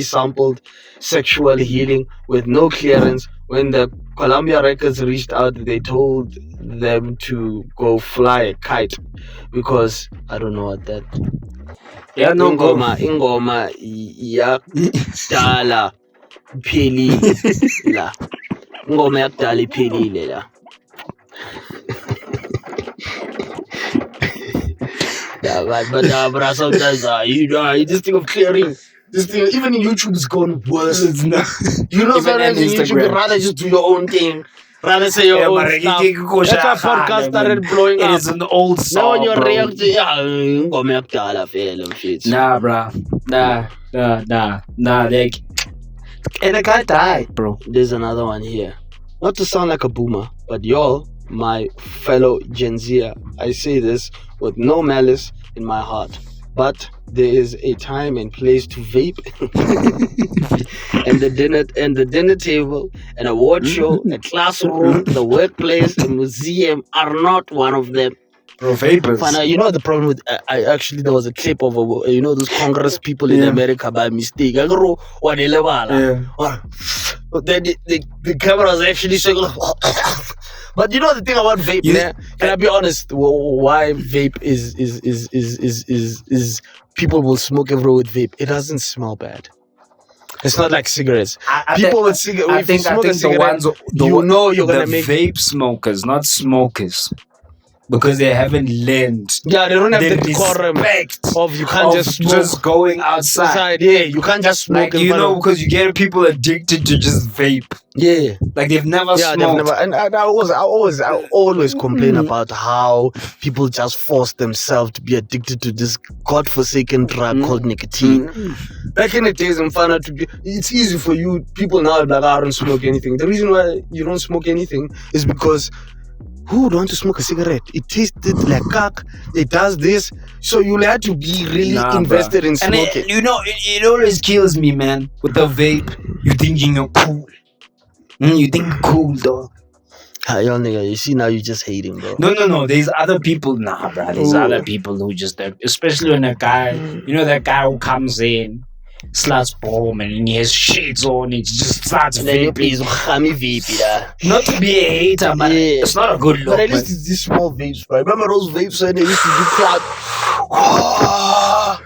sampled Sexual Healing with no clearance. When the Columbia Records reached out, they told them to go fly a kite because I don't know what that. Yeah, no, ingoma yakudala iphelile la. Ingoma yakudala iphelile la. But sometimes this thing of clearing, this thing even in YouTube is gone worse. Sometimes in YouTube you rather just do your own thing. Rather say your own stuff. That's why podcast started blowing up. It is an old song, now when you're bro. reacting, Nah, bro. Nah. Like, and a guy died, bro. There's another one here. Not to sound like a boomer, but y'all, my fellow Gen Zer, I say this with no malice in my heart, but there is a time and place to vape, and the dinner table, an award show, a classroom, the workplace, a museum are not one of them. Bro, vapors. The problem with there was a clip of those Congress people in America by mistake. Then the camera was actually saying. But you know the thing about vape, can I be honest? Why vape is people will smoke everywhere with vape. It doesn't smell bad. It's not like cigarettes. People with cigarettes. I think the ones you're gonna make vape smokers, not smokers. Because they haven't learned. Yeah, they don't have the decorum of you can't just smoke. Just going outside. Yeah, you can't just smoke. Like, because you get people addicted to just vape. Yeah. Like they've never smoked. They've never. And I always complain about how people just force themselves to be addicted to this godforsaken drug called nicotine. Back in the days, it's easy for you. People now like, I don't smoke anything. The reason why you don't smoke anything is because who would want to smoke a cigarette? It tasted like cock. It does this. So you'll have to be really invested in smoking. And it always kills me, man. With the vape, you thinking you're cool. You think you're cool, dog. Y'all nigga, you see now you're just hating, bro. No. There's other people. Nah, bro. There's other people who just, especially when a guy, that guy who comes in, sluts bomb and he has shades on, it just starts vaping. Not to be a hater, but it's not a good look. But at least it's these small vapes, bro. Remember those vapes when they used to do clap? I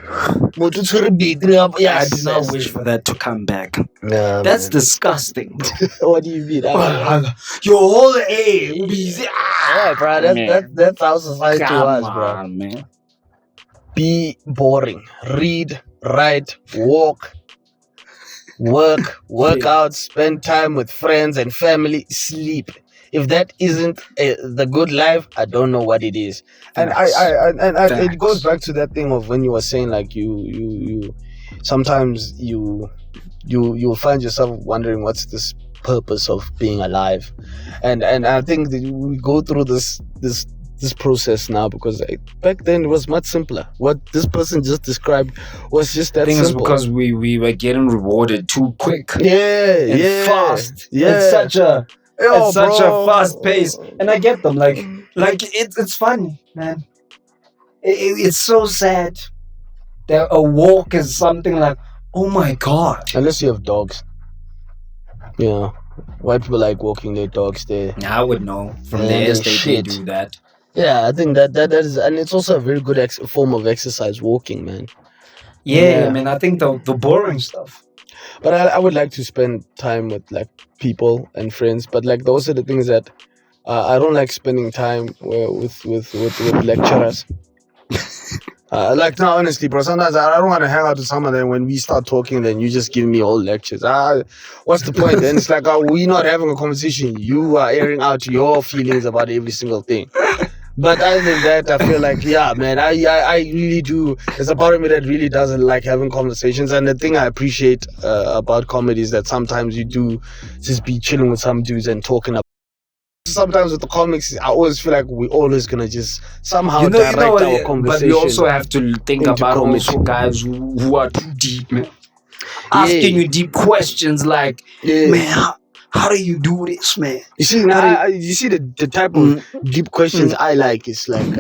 do not wish for that to come back. Yeah, that's disgusting. What do you mean? Your whole A. Yeah, bro. That's how society was, bro. Man. Be boring. Read, write, walk. work out, spend time with friends and family, sleep. If that isn't the good life, I don't know what it is. And it goes back to that thing of when you were saying like you sometimes you'll find yourself wondering what's this purpose of being alive, and I think that we go through this process now because back then it was much simpler. What this person just described was just that simple. It's because we were getting rewarded too quick, and fast, it's such a fast pace. And I get them, like it's funny, man. It's so sad that a walk is something like, oh my god. Unless you have dogs. White people like walking their dogs there. I would know from the estate they do that. Yeah, I think that is, and it's also a very good form of exercise, walking, man. Yeah, I mean, I think the boring stuff. But I would like to spend time with like people and friends. But like those are the things that I don't like spending time with lecturers. Like, no, honestly, bro. Sometimes I don't want to hang out with someone. Then when we start talking, then you just give me all lectures. What's the point? Then it's like, we're not having a conversation. You are airing out your feelings about every single thing. But other than that, I feel like, yeah, man, I really do. There's a part of me that really doesn't like having conversations. And the thing I appreciate about comedy is that sometimes you do just be chilling with some dudes and talking about. Sometimes with the comics, I always feel like we're always gonna just somehow direct our conversation. But we also have to think about also guys who are too deep, man. Asking you deep questions like, man, how do you do this, man? You see, you see the type of deep questions I like. It's like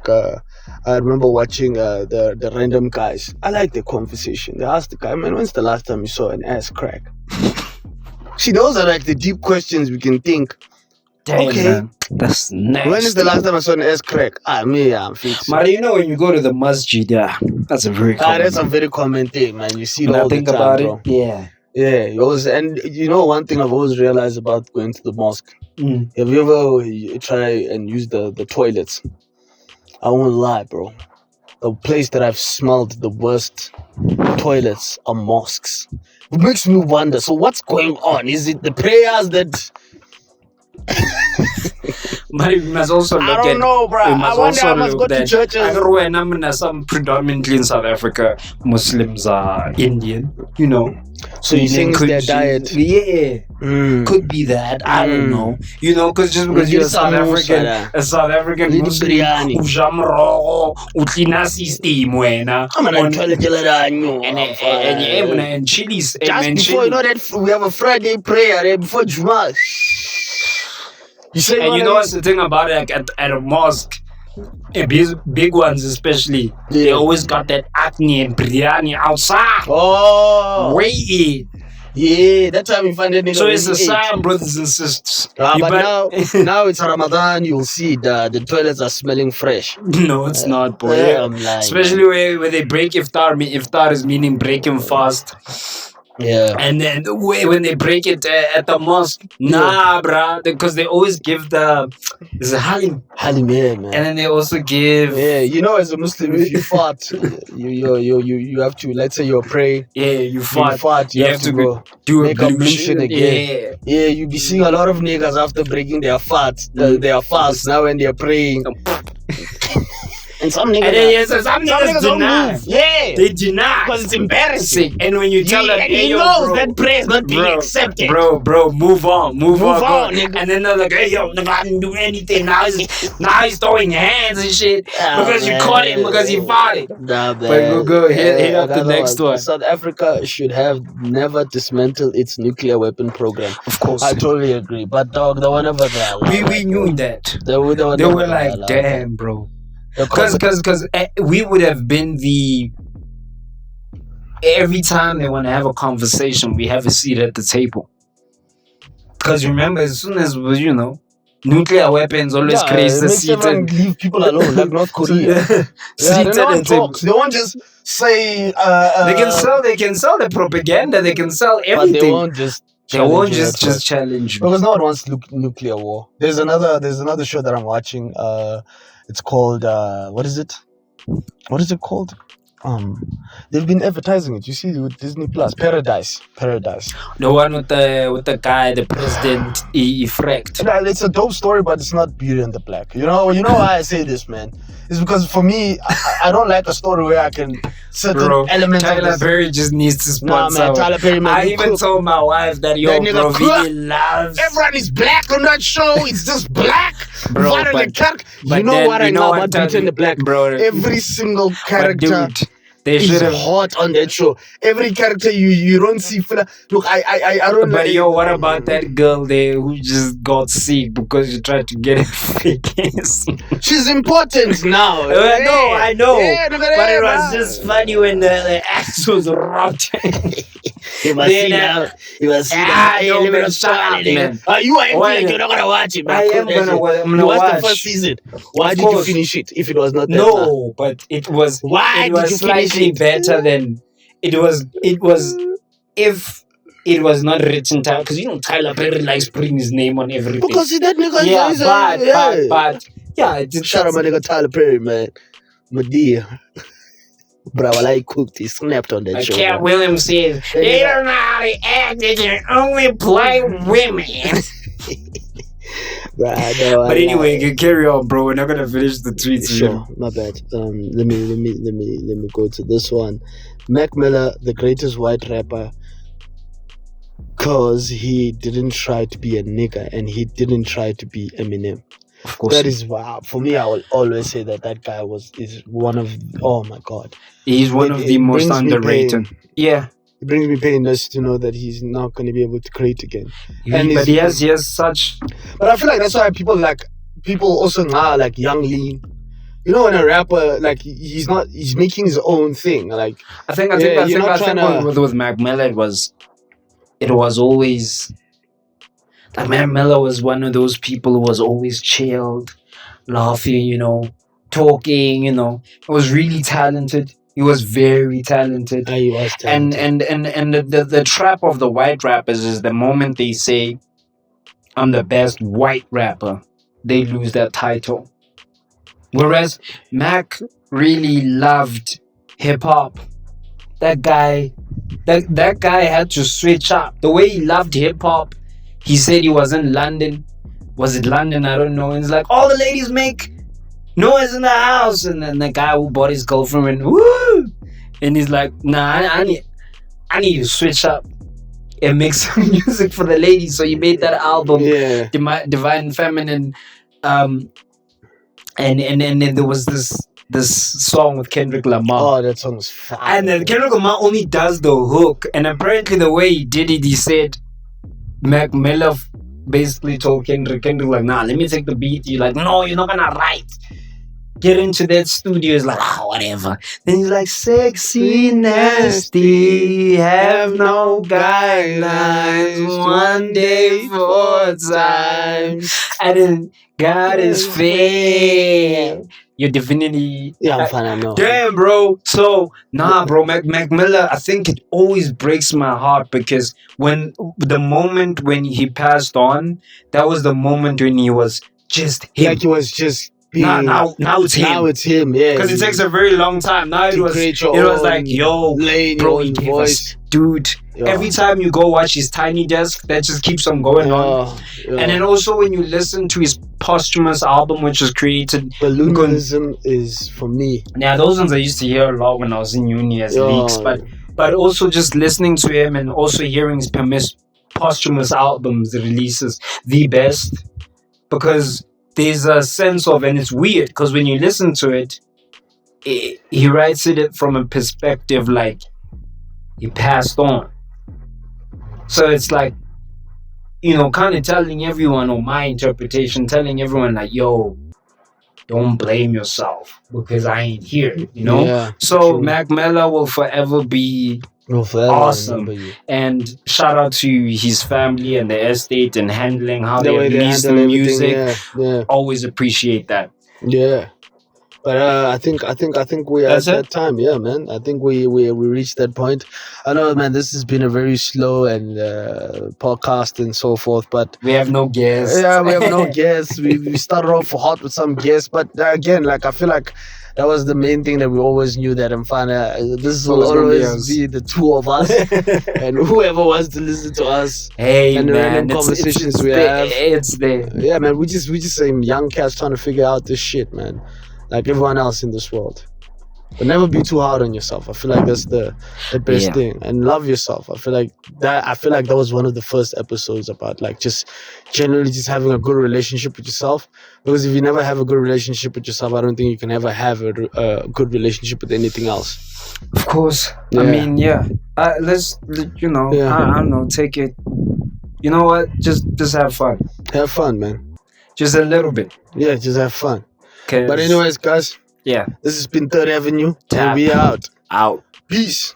I remember watching the random guys. I like the conversation. They ask the guy, man, when's the last time you saw an ass crack? See, those are like the deep questions we can think. Dang, okay, man. That's nasty. When is the last time I saw an ass crack? I'm fixed. But you know, when you go to the masjid, that's a very common that's a very common thing, man. You see it when all I think the time, about bro. it, yeah. And you know one thing I've always realized about going to the mosque. Have you ever try and use the toilets? I won't lie, bro. The place that I've smelled the worst toilets are mosques. It makes me wonder, so what's going on? Is it the prayers that... But we must also look at... I don't know, bro. I wonder I must go to churches. Some predominantly in South Africa, Muslims are Indian, you know. So you think it's their diet? Yeah. Could be that. I don't know. You know, because just because you're a South African Muslim, and chilies. Just before, you know that we have a Friday prayer before Juma. And you know what's the thing about it? Like at a mosque, big ones especially, they always got that acne and biryani outside. Oh, wait. Yeah, that's why we find it. So it's the same, brothers and sisters. But now it's Ramadan. You'll see the toilets are smelling fresh. No, it's not, boy. Especially where they break iftar. Iftar is meaning breaking fast. Yeah. And then when they break it at the mosque, bruh, because they always give the halim. Halim, yeah, man. And then they also give. Yeah, you know, as a Muslim, if you fart, you have to. Let's say you're praying. Yeah, you fart. You have to go do make ablution again. Yeah, you be seeing a lot of niggas after breaking their fast. Their fast now when they're praying. And some niggas, some niggas deny. Yeah, they deny because it's embarrassing. And when you tell them, he knows that prayer is not being accepted. Bro, move on, nigga. And then they're like, hey, yo, nigga, I didn't do anything. Now he's throwing hands and shit because you caught him because he farted. Nah, but go hit up the next one. South Africa should have never dismantled its nuclear weapon program. Of course, I totally agree. But dog, they were never there. We knew that. They were like, damn, bro. Because we would have been every time they want to have a conversation, we have a seat at the table. Because remember, as soon as, you know, nuclear weapons always create the seat. And leave people alone, like North Korea. They won't just say. They can sell the propaganda. They can sell everything. But they won't just. They won't just challenge you. Because no one wants nuclear war. There's another show that I'm watching. It's called what is it? What is it called? they've been advertising it. You see with Disney Plus, Paradise. The one with the guy, the president, he fracked. No, it's a dope story, but it's not Beauty and the Black. You know why I say this, man? It's because for me, I don't like a story where I can certain elements Tyler of this. Perry just needs to sponsor. Nah, man, Tyler Perry, man. I even told my wife that bro, he loves. Everyone is black on that show. It's just black. Bro, you know what I know about Beauty and the Black, bro? Every single character. Dude, they should have hot on that show. Every character you don't see. Look, I don't know. But what about that girl there who just got sick because you tried to get a fake ass? She's important now. I know. Yeah, but it was just funny when the ass was rotten. You must see now. You are you're not gonna watch it, man. I am gonna watch the first season. Why did you finish it if it was not that? No, but it was. Why it was slightly better than it was. It was if it was not written down, because Tyler Perry likes putting his name on everything. Because that nigga. But shout out my nigga Tyler Perry, man. My dear. Bro, while I cooked, he snapped on that show. Cat Williams says, they don't know how to act, they can only play women. But anyway, carry on, bro. We're not gonna finish the tweets. Sure, my bad. Let me go to this one. Mac Miller, the greatest white rapper, cause he didn't try to be a nigga and he didn't try to be Eminem. Of course. That is wow. For me, I will always say that guy is one of. Oh my god. He's one of the most underrated. Yeah. It brings me pain just to know that he's not going to be able to create again. But he has such. But I feel like that's why people also now like Young Lean. You know, when a rapper he's making his own thing. Like I think with Mac Miller it was always. Like Mac Miller was one of those people who was always chilled, laughing, talking, He was really talented. He was very talented. He was talented. And the trap of the white rappers is the moment they say, I'm the best white rapper, they lose that title. Whereas Mac really loved hip hop. That guy had to switch up. The way he loved hip hop, he said he was in London. Was it London? I don't know. And it's like, all the ladies make noise in the house. And then the guy who bought his girlfriend went, woo! And he's like, nah, I need to switch up and make some music for the ladies. So he made that album, Divine Feminine. And then there was this song with Kendrick Lamar. Oh, that song was fire. And then Kendrick Lamar only does the hook. And apparently the way he did it, he said, Mac Miller basically told Kendrick like, nah, let me take the beat. You're like, no, you're not gonna write. Get into that studio. He's like, whatever. Then he's like, sexy, nasty, have no guidelines, one day, 4 times. And then God is fair. You're definitely. Yeah, I'm fine, I know. Damn, bro. So, bro, Mac Miller, I think it always breaks my heart because the moment when he passed on, that was the moment when he was just him. Like he was just being. Now it's him. Now it's him, yeah. Because it takes a very long time. Now it was like, yo, bro, he gave us, dude. Yeah. Every time you go watch his Tiny Desk, that just keeps on going on. Yeah. And then also when you listen to his posthumous album, which was created. Balloonism is for me. Yeah, those ones I used to hear a lot when I was in uni as leaks. But also just listening to him and also hearing his posthumous albums, releases, the best. Because there's a sense of, and it's weird, because when you listen to it, he writes it from a perspective like he passed on. So it's like, kind of telling everyone, or my interpretation, telling everyone like, yo, don't blame yourself because I ain't here, Yeah, so true. Mac Miller will forever be awesome. And shout out to his family and the estate and handling how they release the music. Yeah. Always appreciate that. Yeah. But I think we are at that time, yeah, man. I think we reached that point. I know, man. This has been a very slow and podcast and so forth, but we have no guests. Yeah, we have no guests. We started off hot with some guests, but again, like I feel like that was the main thing that we always knew, that Mfana, this will Always always be the two of us, and whoever wants to listen to us. Hey And the man, random conversations we have. it's there. Yeah, man, we just some young cats trying to figure out this shit, man, like everyone else in this world. But never be too hard on yourself. I feel like that's the best thing. And love yourself. I feel like that was one of the first episodes about like just generally just having a good relationship with yourself. Because if you never have a good relationship with yourself, I don't think you can ever have a good relationship with anything else. Of course. Yeah. I mean, let's you know, I don't know, take it. You know what? Just have fun. Have fun, man. Just a little bit. Yeah, just have fun. 'Cause- But anyways, guys. Yeah. This has been Third Avenue. Tap. And we out. Out. Peace.